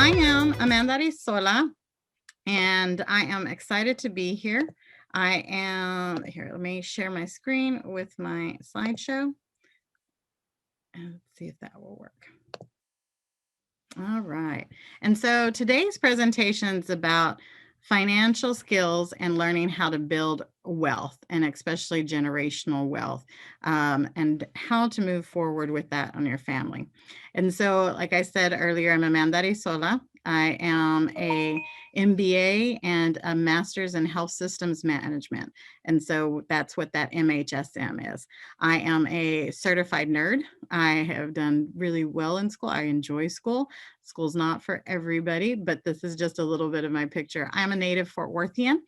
I am Amanda Arizola, and I am excited to be here. Let me share my screen with my slideshow. And let's see if that will work. All right. And so today's presentation is about financial skills and learning how to build wealth, and especially generational wealth, and how to move forward with that on your family. And so, like I said earlier, I'm Amanda Arizola. I am a MBA and a Master's in Health Systems Management. And so that's what that MHSM is. I am a certified nerd. I have done really well in school. I enjoy school. School's not for everybody, but this is just a little bit of my picture. I'm a native Fort Worthian,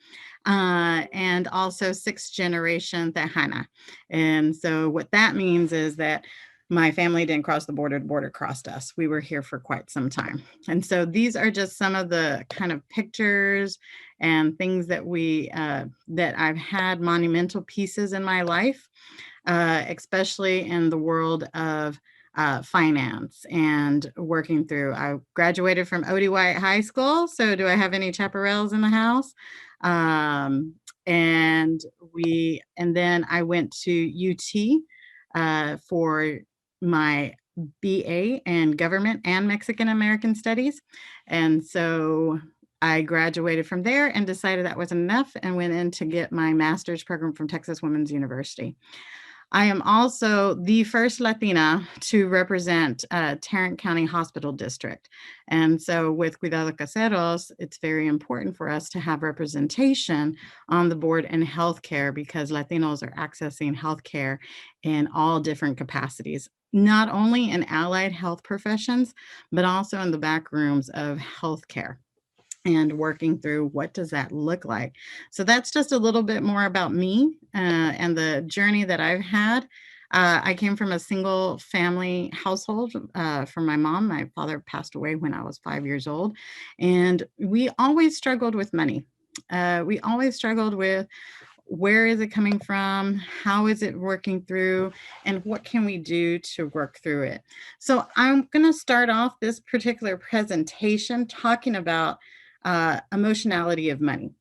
and also sixth generation Tejana. And so what that means is that my family didn't cross the border crossed us. We were here for quite some time. And so these are just some of the kind of pictures and things that that I've had monumental pieces in my life, especially in the world of finance and working through. I graduated from Odie White High School. So do I have any chaparrals in the house? And then I went to UT for my BA in government and Mexican American studies. And so I graduated from there and decided that was enough and went in to get my master's program from Texas Women's University. I am also the first Latina to represent Tarrant County Hospital District. And so with Cuidado Caseros, it's very important for us to have representation on the board in healthcare, because Latinos are accessing healthcare in all different capacities, not only in allied health professions, but also in the back rooms of healthcare, and working through what does that look like. So that's just a little bit more about me and the journey that I've had. I came from a single family household from my mom. My father passed away when I was 5 years old, and we always struggled with money. We always struggled with, where is it coming from? How is it working through? And what can we do to work through it? So I'm going to start off this particular presentation talking about emotionality of money.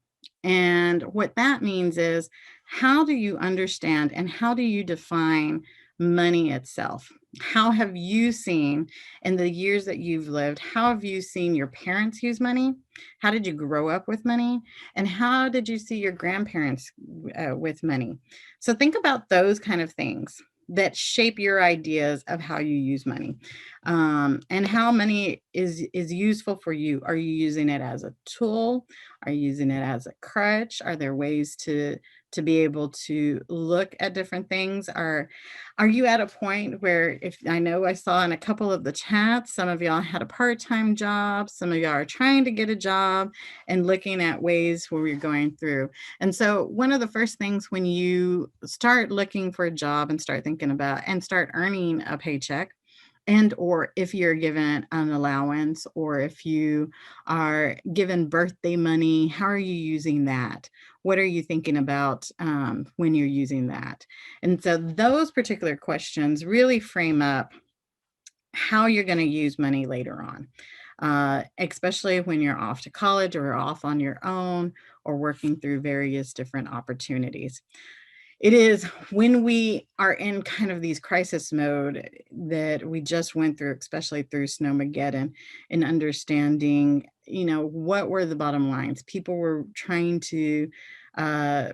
And what that means is, how do you understand and how do you define money itself? How have you seen, in the years that you've lived, how have you seen your parents use money? How did you grow up with money? And how did you see your grandparents with money? So think about those kind of things that shape your ideas of how you use money, and how money is useful for you. Are you using it as a tool? Are you using it as a crutch? Are there ways to be able to look at different things? Are you at a point where, if I know I saw in a couple of the chats, some of y'all had a part-time job, some of y'all are trying to get a job and looking at ways where you're going through. And so one of the first things when you start looking for a job and start thinking about and start earning a paycheck, and or if you're given an allowance, or if you are given birthday money, how are you using that? What are you thinking about when you're using that? And so those particular questions really frame up how you're going to use money later on, especially when you're off to college or off on your own or working through various different opportunities. It is when we are in kind of these crisis mode that we just went through, especially through Snowmageddon, and understanding, what were the bottom lines. People were trying to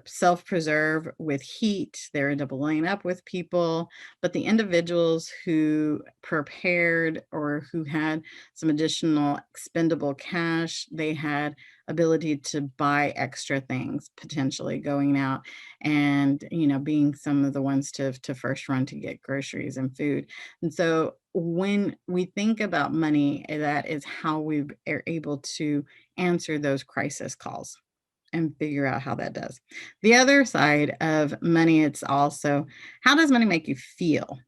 self-preserve with heat. They're doubling up with people, but the individuals who prepared or who had some additional expendable cash, they had ability to buy extra things, potentially going out and being some of the ones to first run to get groceries and food. And so when we think about money, that is how we are able to answer those crisis calls and figure out how that does. The other side of money, it's also, how does money make you feel?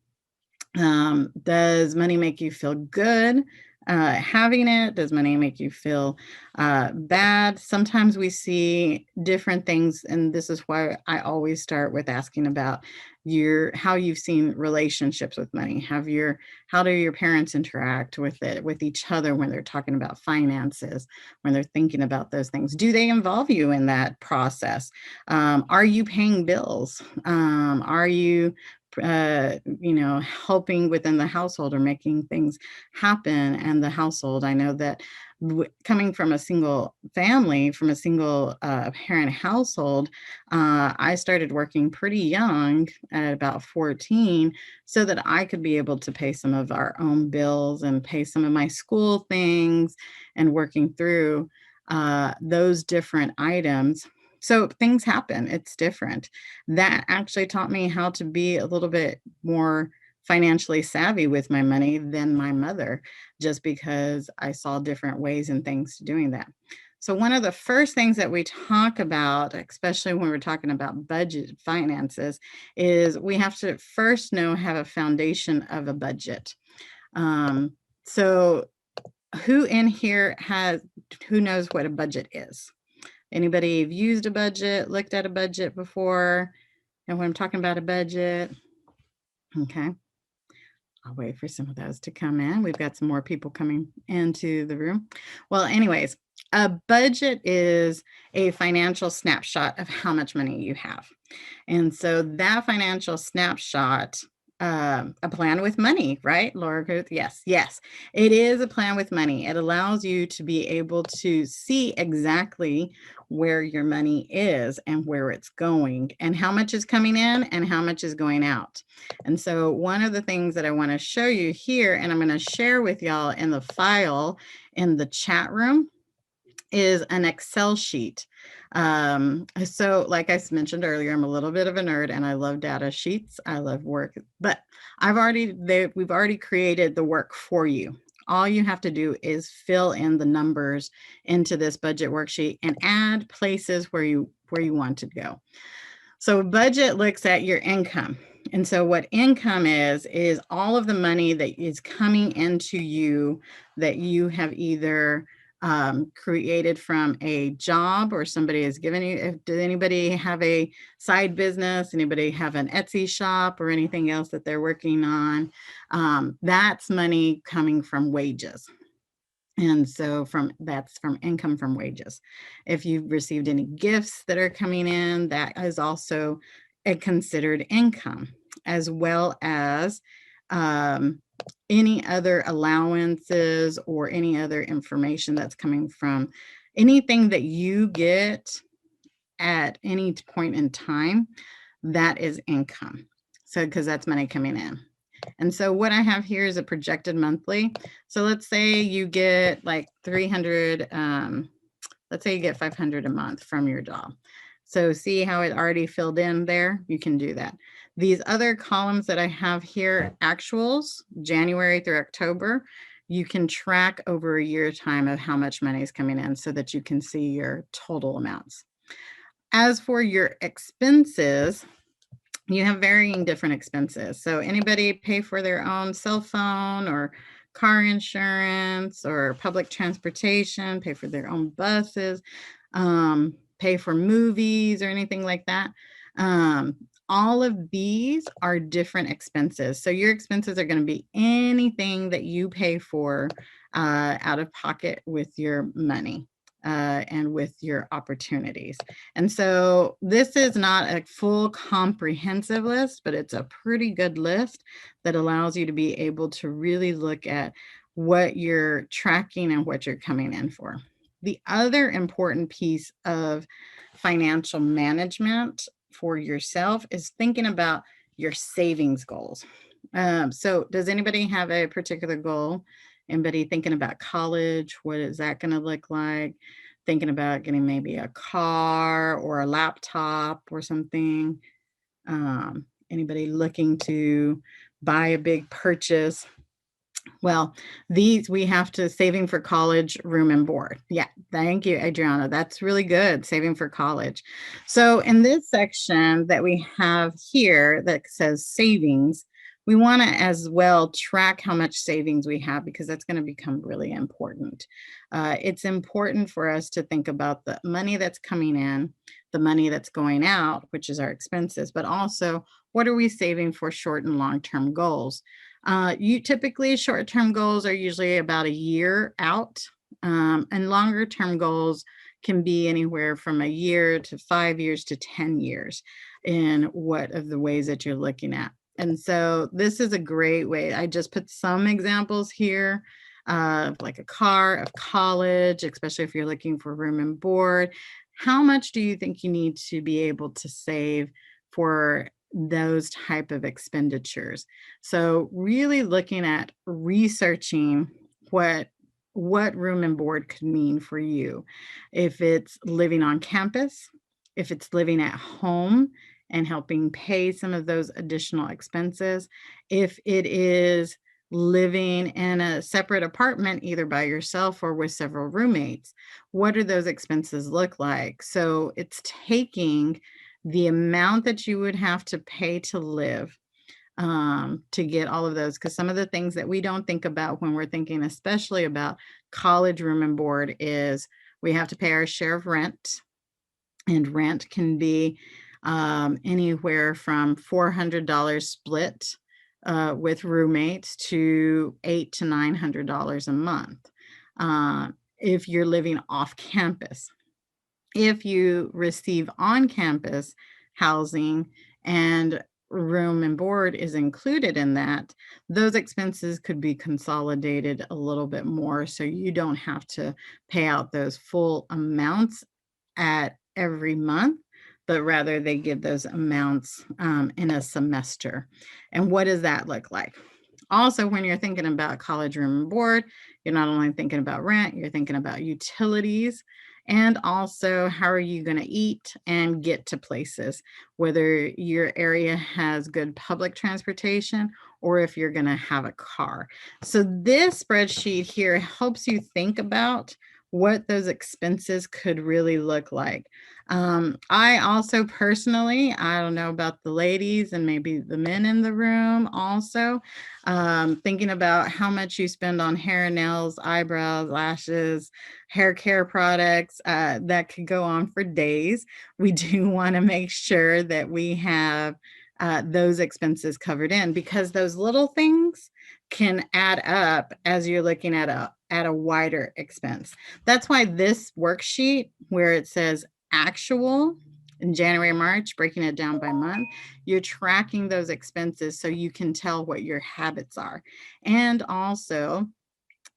Does money make you feel good? having it? Does money make you feel bad? Sometimes we see different things, and this is why I always start with asking about how you've seen relationships with money. How do your parents interact with it, with each other when they're talking about finances, when they're thinking about those things? Do they involve you in that process? Are you paying bills? Are you helping within the household or making things happen and the household? I know that coming from a single family, from a single parent household, I started working pretty young at about 14 so that I could be able to pay some of our own bills and pay some of my school things and working through those different items. So things happen. It's different. That actually taught me how to be a little bit more financially savvy with my money than my mother, just because I saw different ways and things to doing that. So one of the first things that we talk about, especially when we're talking about budget finances, is we have to first have a foundation of a budget. So who in here who knows what a budget is? Anybody have used a budget, looked at a budget before? And when I'm talking about a budget, okay, I'll wait for some of those to come in. We've got some more people coming into the room. Well, anyways, a budget is a financial snapshot of how much money you have. And so that financial snapshot, a plan with money, right, Laura? Yes, yes. It is a plan with money. It allows you to be able to see exactly where your money is and where it's going and how much is coming in and how much is going out. And so one of the things that I want to show you here, and I'm going to share with y'all in the file in the chat room, is an Excel sheet. So like I mentioned earlier, I'm a little bit of a nerd and I love data sheets. I love work, but we've already created the work for you. All you have to do is fill in the numbers into this budget worksheet and add places where you want to go. So budget looks at your income. And so what income is all of the money that is coming into you that you have either created from a job or somebody has given you. Did anybody have a side business? Anybody have an Etsy shop or anything else that they're working on? That's money coming from wages. And so that's from income from wages. If you've received any gifts that are coming in, that is also a considered income, as well as any other allowances or any other information that's coming from anything that you get at any point in time, that is income. So, because that's money coming in. And so what I have here is a projected monthly. So let's say you get like 300, let's say you get 500 a month from your job. So see how it already filled in there? You can do that. These other columns that I have here, actuals, January through October, you can track over a year time of how much money is coming in so that you can see your total amounts. As for your expenses, you have varying different expenses. So anybody pay for their own cell phone or car insurance or public transportation, pay for their own buses, pay for movies or anything like that. All of these are different expenses. So your expenses are going to be anything that you pay for out of pocket with your money. And with your opportunities. And so this is not a full comprehensive list, but it's a pretty good list that allows you to be able to really look at what you're tracking and what you're coming in for. The other important piece of financial management for yourself is thinking about your savings goals. So does anybody have a particular goal? Anybody thinking about college? What is that going to look like? Thinking about getting maybe a car or a laptop or something? Anybody looking to buy a big purchase? Well, we have to saving for college, room and board. Yeah, thank you, Adriana. That's really good, saving for college. So in this section that we have here that says savings, we want to as well track how much savings we have, because that's going to become really important. It's important for us to think about the money that's coming in, the money that's going out, which is our expenses, but also what are we saving for short and long-term goals. You typically, short-term goals are usually about a year out, and longer-term goals can be anywhere from a year to 5 years to 10 years in what of the ways that you're looking at. And so this is a great way. I just put some examples here, like a car, of college, especially if you're looking for room and board. How much do you think you need to be able to save for those type of expenditures? So really looking at researching what room and board could mean for you. If it's living on campus, if it's living at home and helping pay some of those additional expenses, if it is living in a separate apartment, either by yourself or with several roommates, what do those expenses look like? So it's taking the amount that you would have to pay to live, to get all of those, because some of the things that we don't think about when we're thinking, especially about college room and board, is we have to pay our share of rent, and rent can be anywhere from $400 split with roommates to $800 to $900 a month if you're living off campus. If you receive on-campus housing and room and board is included in that, those expenses could be consolidated a little bit more, so you don't have to pay out those full amounts at every month, but rather they give those amounts in a semester. And what does that look like? Also, when you're thinking about college room and board, you're not only thinking about rent, you're thinking about utilities, and also how are you going to eat and get to places, whether your area has good public transportation or if you're going to have a car. So this spreadsheet here helps you think about what those expenses could really look like. I also personally, I don't know about the ladies and maybe the men in the room also, thinking about how much you spend on hair, nails, eyebrows, lashes, hair care products, that could go on for days. We do want to make sure that we have those expenses covered in, because those little things can add up as you're looking at a wider expense. That's why this worksheet, where it says actual in January, March, breaking it down by month, you're tracking those expenses so you can tell what your habits are. And also,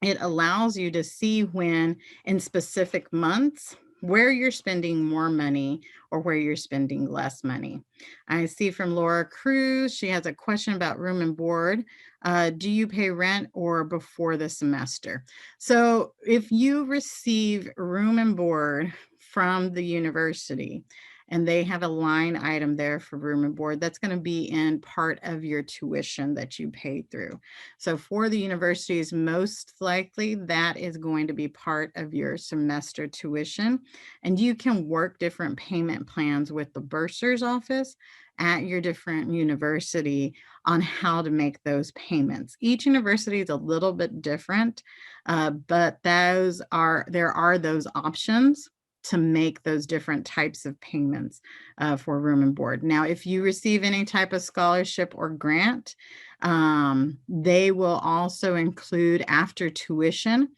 it allows you to see when in specific months where you're spending more money or where you're spending less money. I see from Laura Cruz, she has a question about room and board. Do you pay rent or before the semester? So if you receive room and board from the university, and they have a line item there for room and board, that's going to be in part of your tuition that you pay through. So for the universities, most likely that is going to be part of your semester tuition. And you can work different payment plans with the bursar's office at your different university on how to make those payments. Each university is a little bit different, but there are those options to make those different types of payments for room and board. Now, if you receive any type of scholarship or grant, they will also include after tuition,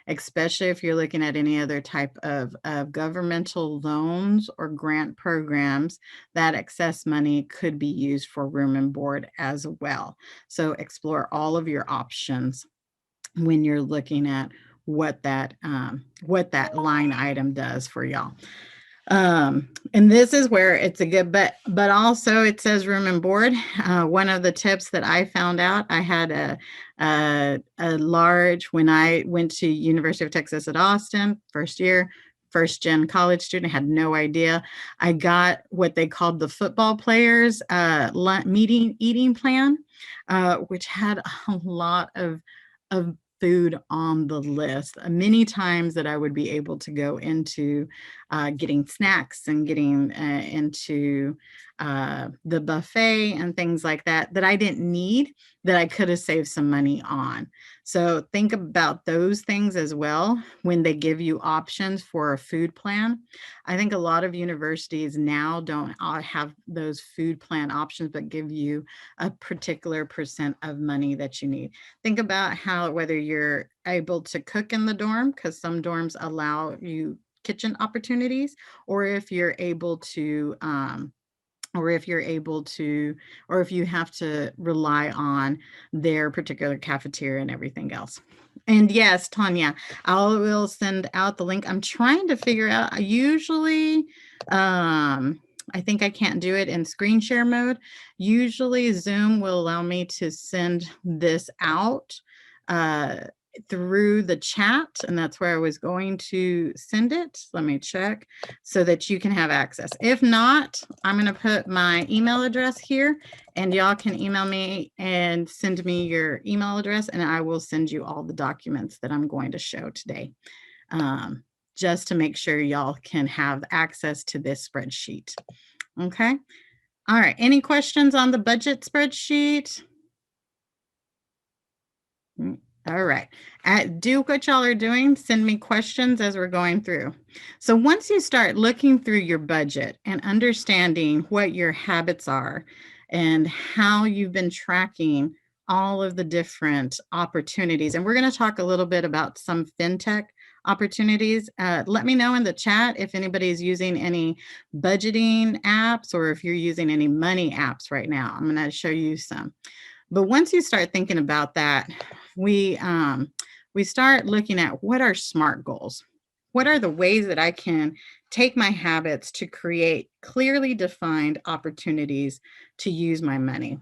especially if you're looking at any other type of governmental loans or grant programs, that excess money could be used for room and board as well. So explore all of your options when you're looking at what that line item does for y'all. And this is where it's a good, but also it says room and board. One of the tips that I found out, I had a large, when I went to University of Texas at Austin, first year, first gen college student, had no idea. I got what they called the football players eating plan, which had a lot of food on the list. Many times that I would be able to go into getting snacks and getting into the buffet and things like that, that I didn't need, that I could have saved some money on. So think about those things as well when they give you options for a food plan. I think a lot of universities now don't have those food plan options, but give you a particular percent of money that you need. Think about how, whether you're able to cook in the dorm, because some dorms allow you kitchen opportunities, or if you're able to or if you're able to, or if you have to rely on their particular cafeteria and everything else. And yes, Tanya, I will send out the link. I'm trying to figure out, usually, I think I can't do it in screen share mode. Usually Zoom will allow me to send this out through the chat, and that's where I was going to send it. Let me check so that you can have access. If not, I'm going to put my email address here, and y'all can email me and send me your email address, and I will send you all the documents that I'm going to show today, just to make sure y'all can have access to this spreadsheet. Okay. All right. Any questions on the budget spreadsheet? All right. Do what y'all are doing. Send me questions as we're going through. So once you start looking through your budget and understanding what your habits are and how you've been tracking all of the different opportunities, and we're going to talk a little bit about some fintech opportunities. Let me know in the chat if anybody's using any budgeting apps or if you're using any money apps right now. I'm going to show you some. But once you start thinking about that, we start looking at what are SMART goals. What are the ways that I can take my habits to create clearly defined opportunities to use my money?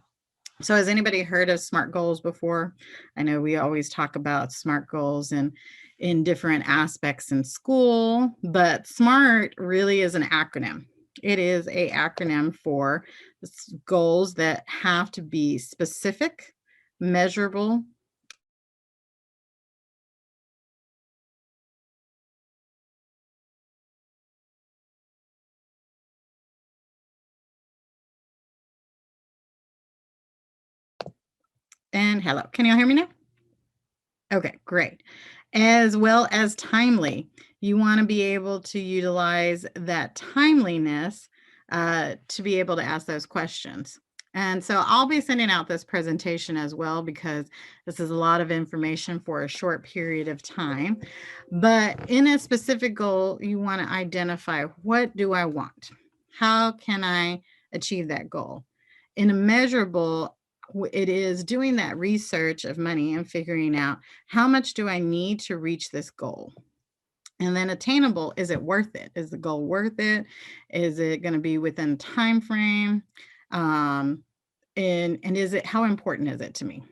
So has anybody heard of SMART goals before? I know we always talk about SMART goals and in different aspects in school, but SMART really is an acronym. It is an acronym for goals that have to be specific, measurable, and hello. Can you all hear me now? Okay, great. As well as timely. You want to be able to utilize that timeliness to be able to ask those questions. And so I'll be sending out this presentation as well, because this is a lot of information for a short period of time. But in a specific goal, you want to identify, what do I want? How can I achieve that goal? In a measurable, it is doing that research of money and figuring out, how much do I need to reach this goal? And then attainable, is it worth it? Is the goal worth it? Is it going to be within time frame? And is it, how important is it to me?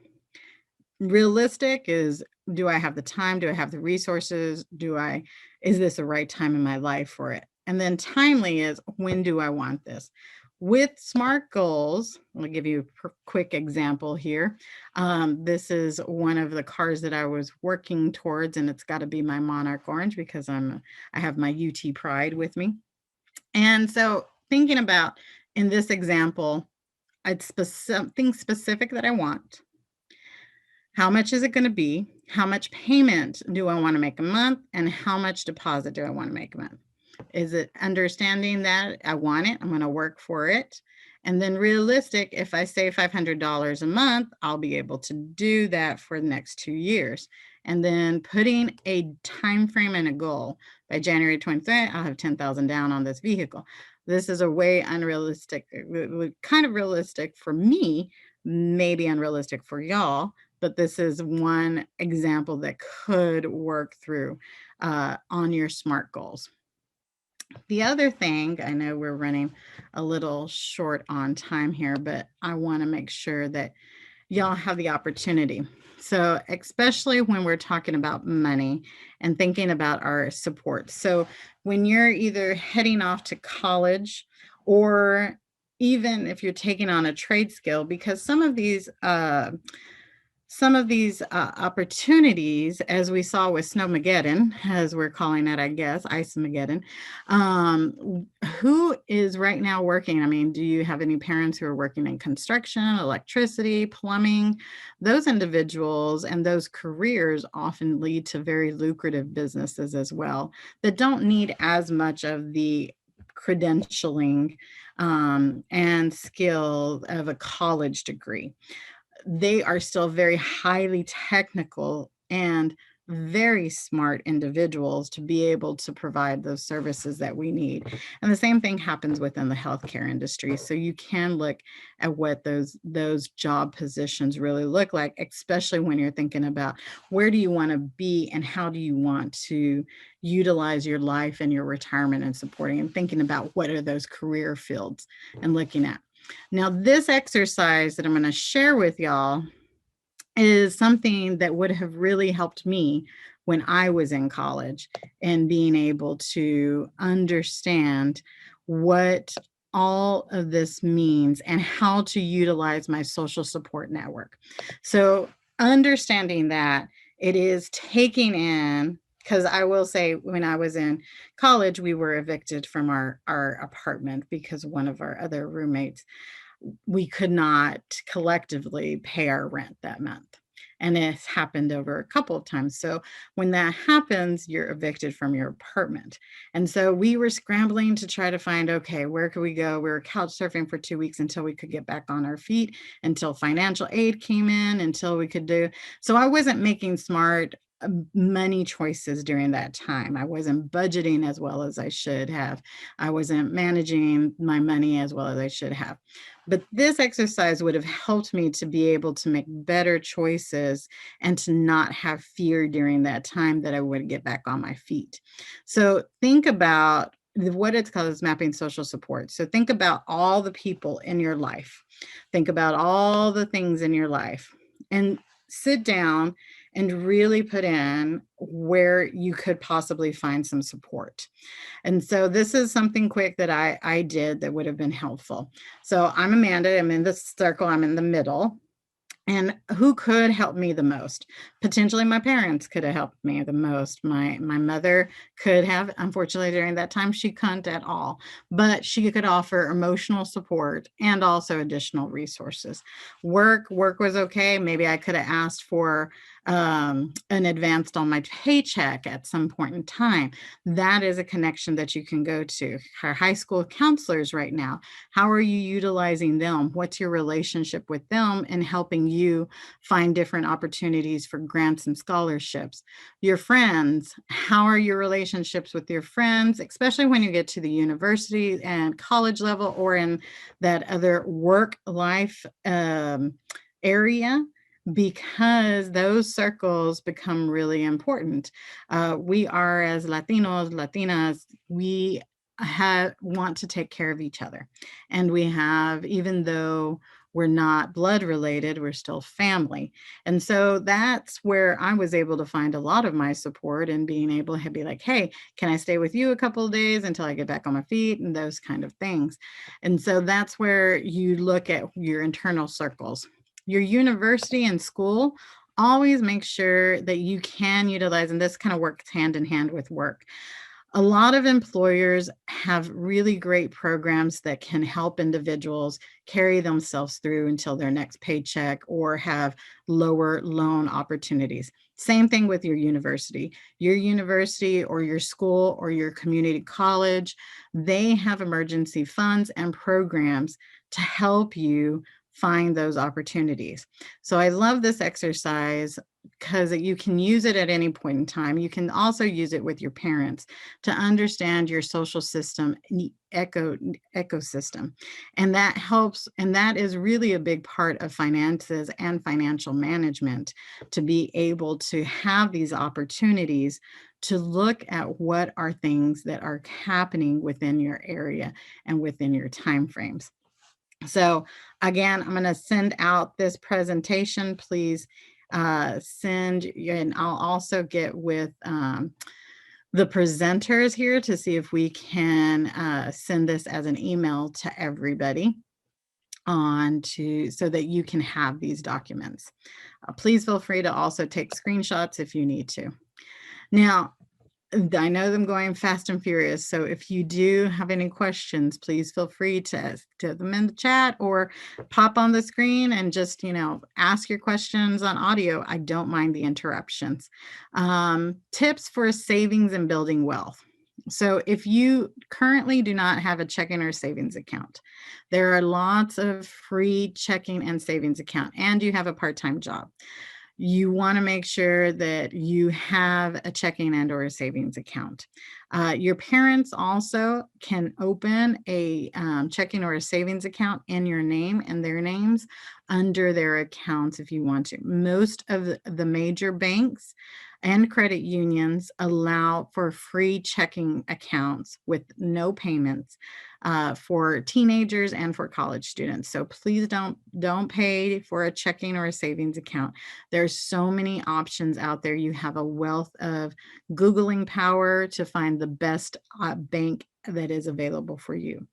Realistic is, do I have the time? Do I have the resources? Is this the right time in my life for it? And then timely is, when do I want this? With SMART goals, I'll give you a quick example here. This is one of the cars that I was working towards, and it's got to be my Monarch Orange, because I have my UT Pride with me. And so thinking about, in this example, it's something specific that I want. How much is it going to be? How much payment do I want to make a month? And how much deposit do I want to make a month? Is it understanding that I want it, I'm going to work for it? And then realistic, if I save $500 a month, I'll be able to do that for the next 2 years. And then putting a time frame and a goal. By January 23rd, I'll have 10,000 down on this vehicle. This is a way unrealistic, kind of realistic for me, maybe unrealistic for y'all, but this is one example that could work through on your SMART goals. The other thing, I know we're running a little short on time here, but I want to make sure that y'all have the opportunity. So especially when we're talking about money and thinking about our support. So when you're either heading off to college, or even if you're taking on a trade skill, because some of these some of these opportunities, as we saw with Snowmageddon, as we're calling it, I guess, Ice-mageddon, who is right now working? I mean, do you have any parents who are working in construction, electricity, plumbing? Those individuals and those careers often lead to very lucrative businesses as well that don't need as much of the credentialing and skill of a college degree. They are still very highly technical and very smart individuals to be able to provide those services that we need. And the same thing happens within the healthcare industry. So you can look at what those job positions really look like, especially when you're thinking about where do you want to be and how do you want to utilize your life and your retirement and supporting and thinking about what are those career fields and looking at. Now, this exercise that I'm going to share with y'all is something that would have really helped me when I was in college and being able to understand what all of this means and how to utilize my social support network. So, understanding that it is taking in, because I will say when I was in college, we were evicted from our apartment because one of our other roommates, we could not collectively pay our rent that month. And it's happened over a couple of times. So when that happens, you're evicted from your apartment. And so we were scrambling to try to find, okay, where could we go? We were couch surfing for 2 weeks until we could get back on our feet, until financial aid came in, until we could do. So I wasn't making smart money choices during that time. I wasn't budgeting as well as I should have. I wasn't managing my money as well as I should have. But this exercise would have helped me to be able to make better choices and to not have fear during that time that I would get back on my feet. So think about what it's called is mapping social support. So think about all the people in your life. Think about all the things in your life and sit down and really put in where you could possibly find some support. And so this is something quick that I did that would have been helpful. So I'm Amanda, I'm in the circle, I'm in the middle. And who could help me the most? Potentially my parents could have helped me the most. My mother could have. Unfortunately, during that time, she couldn't at all. But she could offer emotional support and also additional resources. Work was okay. Maybe I could have asked for an advanced on my paycheck at some point in time. That is a connection that you can go to. Our high school counselors right now, how are you utilizing them? What's your relationship with them in helping you find different opportunities for grants and scholarships? Your friends, how are your relationships with your friends, especially when you get to the university and college level or in that other work life area? Because those circles become really important. We are, as Latinos, Latinas, we want to take care of each other. And we have, even though we're not blood related, we're still family. And so that's where I was able to find a lot of my support and being able to be like, hey, can I stay with you a couple of days until I get back on my feet and those kind of things. And so that's where you look at your internal circles. Your university and school, always make sure that you can utilize, and this kind of works hand in hand with work. A lot of employers have really great programs that can help individuals carry themselves through until their next paycheck or have lower loan opportunities. Same thing with your university. Your university or your school or your community college, they have emergency funds and programs to help you find those opportunities. So I love this exercise because you can use it at any point in time. You can also use it with your parents to understand your social system ecosystem. And that helps, and that is really a big part of finances and financial management, to be able to have these opportunities to look at what are things that are happening within your area and within your timeframes. So again, I'm going to send out this presentation. Please send, and I'll also get with the presenters here to see if we can send this as an email to everybody. on to so that you can have these documents. Please feel free to also take screenshots if you need to. Now, I know I'm going fast and furious, so if you do have any questions, please feel free to them in the chat or pop on the screen and just, ask your questions on audio. I don't mind the interruptions. Tips for savings and building wealth. So if you currently do not have a checking or savings account, there are lots of free checking and savings account, and you have a part-time job. You want to make sure that you have a checking and or a savings account. Your parents also can open a checking or a savings account in your name and their names under their accounts if you want to. Most of the major banks and credit unions allow for free checking accounts with no payments for teenagers and for college students. So please don't pay for a checking or a savings account. There's so many options out there. You have a wealth of Googling power to find the best bank that is available for you.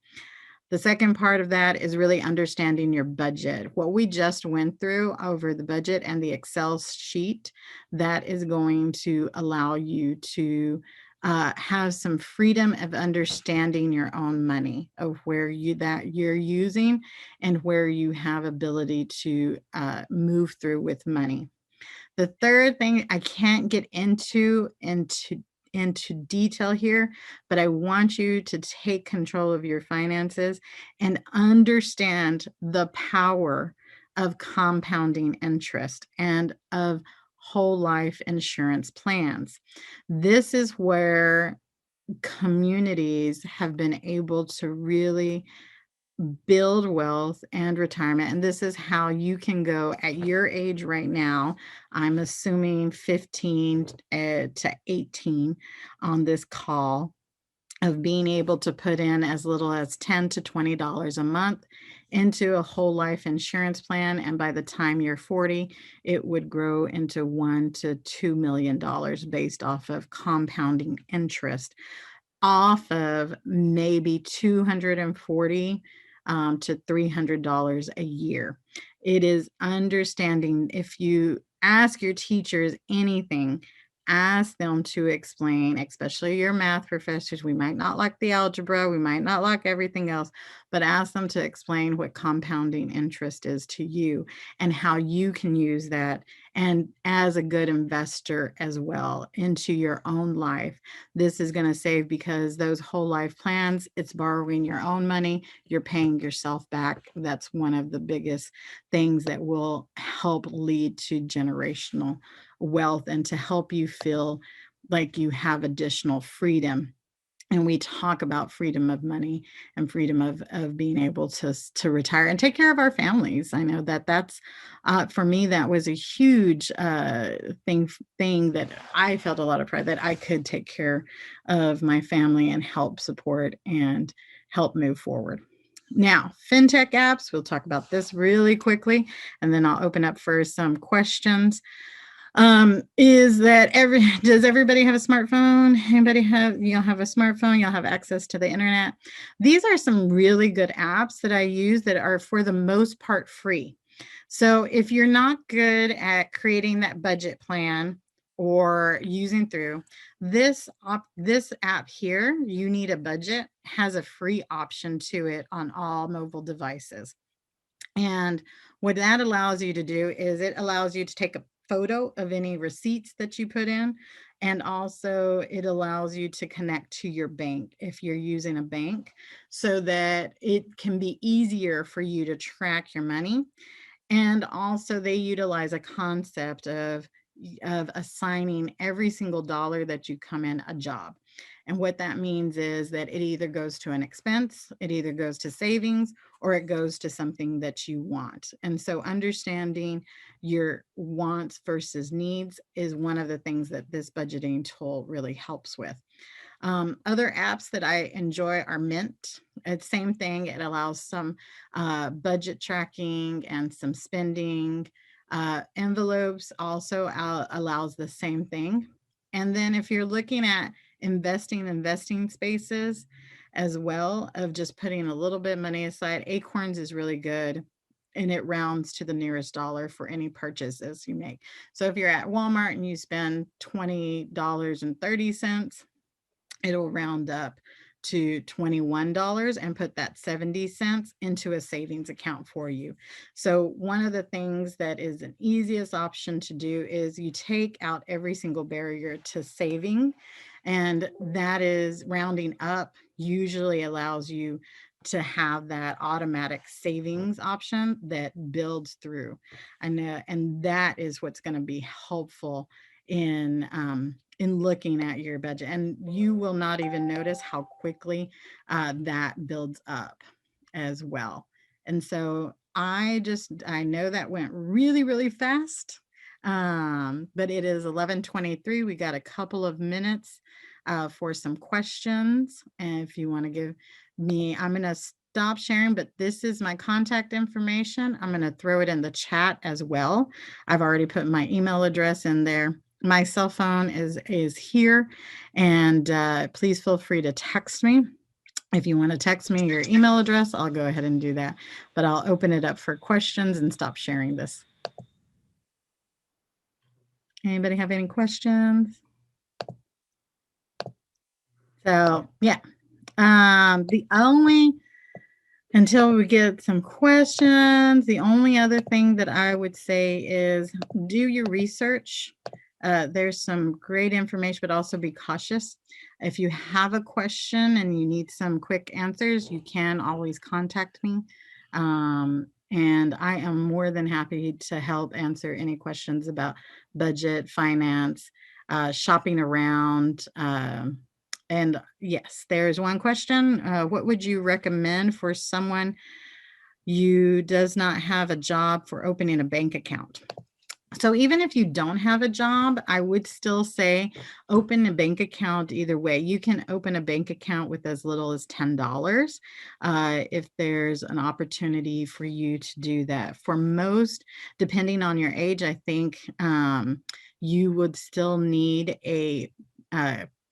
The second part of that is really understanding your budget. What we just went through over the budget and the Excel sheet, that is going to allow you to have some freedom of understanding your own money, of where you're using and where you have ability to move through with money. The third thing I can't get into detail here, but I want you to take control of your finances and understand the power of compounding interest and of whole life insurance plans. This is where communities have been able to really build wealth and retirement. And this is how you can go at your age right now. I'm assuming 15 to 18 on this call, of being able to put in as little as $10 to $20 a month into a whole life insurance plan. And by the time you're 40, it would grow into $1 to $2 million based off of compounding interest off of maybe 240 to $300 a year. It is understanding. If you ask your teachers anything, ask them to explain, especially your math professors. We might not like the algebra, we might not like everything else, but ask them to explain what compounding interest is to you and how you can use that, and as a good investor as well, into your own life. This is going to save, because those whole life plans, it's borrowing your own money, you're paying yourself back. That's one of the biggest things that will help lead to generational wealth and to help you feel like you have additional freedom. And we talk about freedom of money and freedom of being able to retire and take care of our families. I know that's for me, that was a huge thing that I felt a lot of pride that I could take care of my family and help support and help move forward. Now, Fintech apps, we'll talk about this really quickly, and then I'll open up for some questions. Is that does everybody have a smartphone? Anybody you'll have a smartphone, you'll have access to the internet. These are some really good apps that I use that are for the most part free. So if you're not good at creating that budget plan or using through this app here, You Need a Budget, has a free option to it on all mobile devices. And what that allows you to do is it allows you to take a photo of any receipts that you put in. And also it allows you to connect to your bank if you're using a bank, so that it can be easier for you to track your money. And also they utilize a concept of assigning every single dollar that you come in a job. And what that means is that it either goes to an expense, it either goes to savings, or it goes to something that you want. And so understanding your wants versus needs is one of the things that this budgeting tool really helps with. Other apps that I enjoy are Mint. It's same thing. It allows some budget tracking and some spending. Envelopes also allows the same thing. And then if you're looking at investing spaces, as well, of just putting a little bit of money aside. Acorns is really good, and it rounds to the nearest dollar for any purchases you make. So if you're at Walmart and you spend $20.30, it'll round up to $21 and put that 70 cents into a savings account for you. So one of the things that is an easiest option to do is you take out every single barrier to saving, and that is rounding up usually allows you to have that automatic savings option that builds through. And that is what's going to be helpful in looking at your budget, and you will not even notice how quickly that builds up as well. And so I know that went really, really fast, but it is 11:23. We got a couple of minutes for some questions. And if you want to give me, I'm going to stop sharing, but this is my contact information. I'm going to throw it in the chat as well. I've already put my email address in there. My cell phone is here, and please feel free to text me. If you want to text me your email address, I'll go ahead and do that, but I'll open it up for questions and stop sharing this. Anybody have any questions? So yeah, the only, until we get some questions, the only other thing that I would say is do your research. There's some great information, but also be cautious. If you have a question and you need some quick answers, you can always contact me. And I am more than happy to help answer any questions about budget, finance, shopping around. And yes, there's one question. What would you recommend for someone who does not have a job for opening a bank account? So even if you don't have a job, I would still say open a bank account either way. You can open a bank account with as little as $10 if there's an opportunity for you to do that. For most, depending on your age, I think you would still need a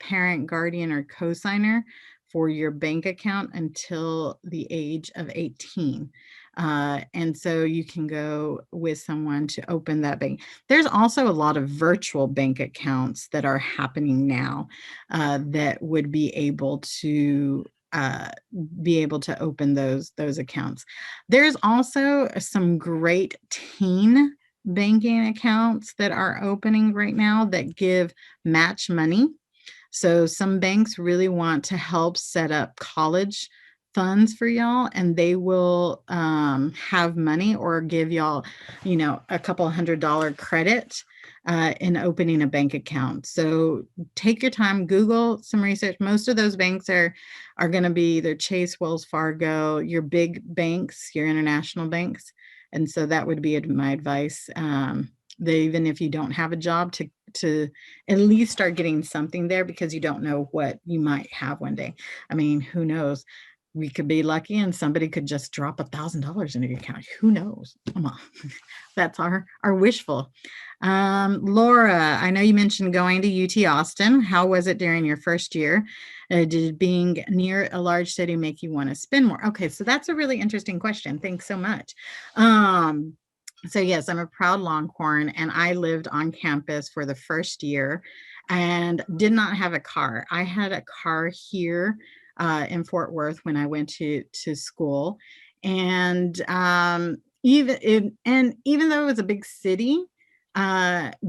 parent, guardian, or cosigner for your bank account until the age of 18. And so you can go with someone to open that bank. There's also a lot of virtual bank accounts that are happening now that would be able to open those accounts. There's also some great teen banking accounts that are opening right now that give match money. So some banks really want to help set up college funds for y'all, and they will have money or give y'all, a couple $100 credit in opening a bank account. So take your time, Google some research. Most of those banks are going to be either Chase, Wells Fargo, your big banks, your international banks. And so that would be my advice. Even if you don't have a job, to at least start getting something there, because you don't know what you might have one day. I mean, who knows? We could be lucky and somebody could just drop $1,000 into your account. Who knows? Come on. That's our wishful. Laura, I know you mentioned going to UT Austin. How was it during your first year? Did being near a large city make you want to spend more? Okay, so that's a really interesting question. Thanks so much. So yes, I'm a proud Longhorn, and I lived on campus for the first year and did not have a car. I had a car here in Fort Worth when I went to school. And even though it was a big city,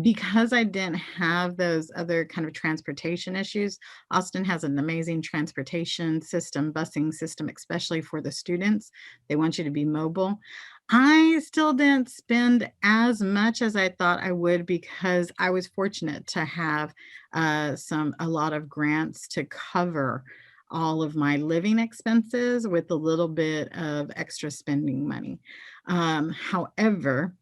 because I didn't have those other kind of transportation issues, Austin has an amazing transportation system, busing system, especially for the students. They want you to be mobile. I still didn't spend as much as I thought I would, because I was fortunate to have a lot of grants to cover all of my living expenses with a little bit of extra spending money. However,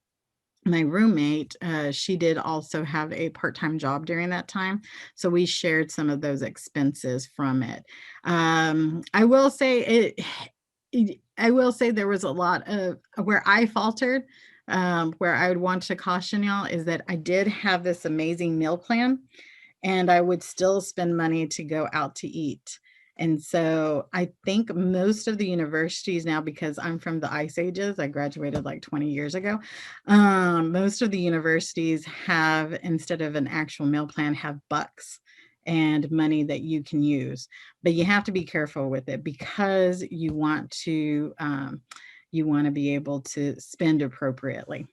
my roommate, she did also have a part-time job during that time. So we shared some of those expenses from it. I will say there was a lot of where I faltered, where I would want to caution y'all is that I did have this amazing meal plan, and I would still spend money to go out to eat. And so I think most of the universities now, because I'm from the Ice Ages, I graduated like 20 years ago. Most of the universities have, instead of an actual meal plan, have bucks and money that you can use. But you have to be careful with it because you want to be able to spend appropriately.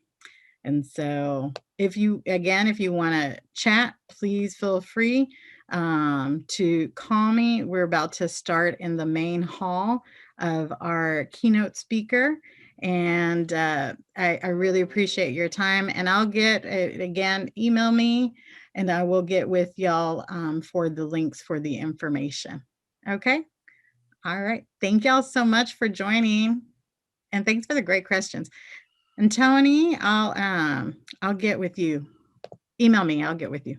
And so if you want to chat, please feel free to call me. We're about to start in the main hall of our keynote speaker. And I really appreciate your time. And I'll get, again, email me and I will get with y'all for the links for the information. Okay. All right. Thank y'all so much for joining. And thanks for the great questions. And Tony, I'll get with you. Email me, I'll get with you.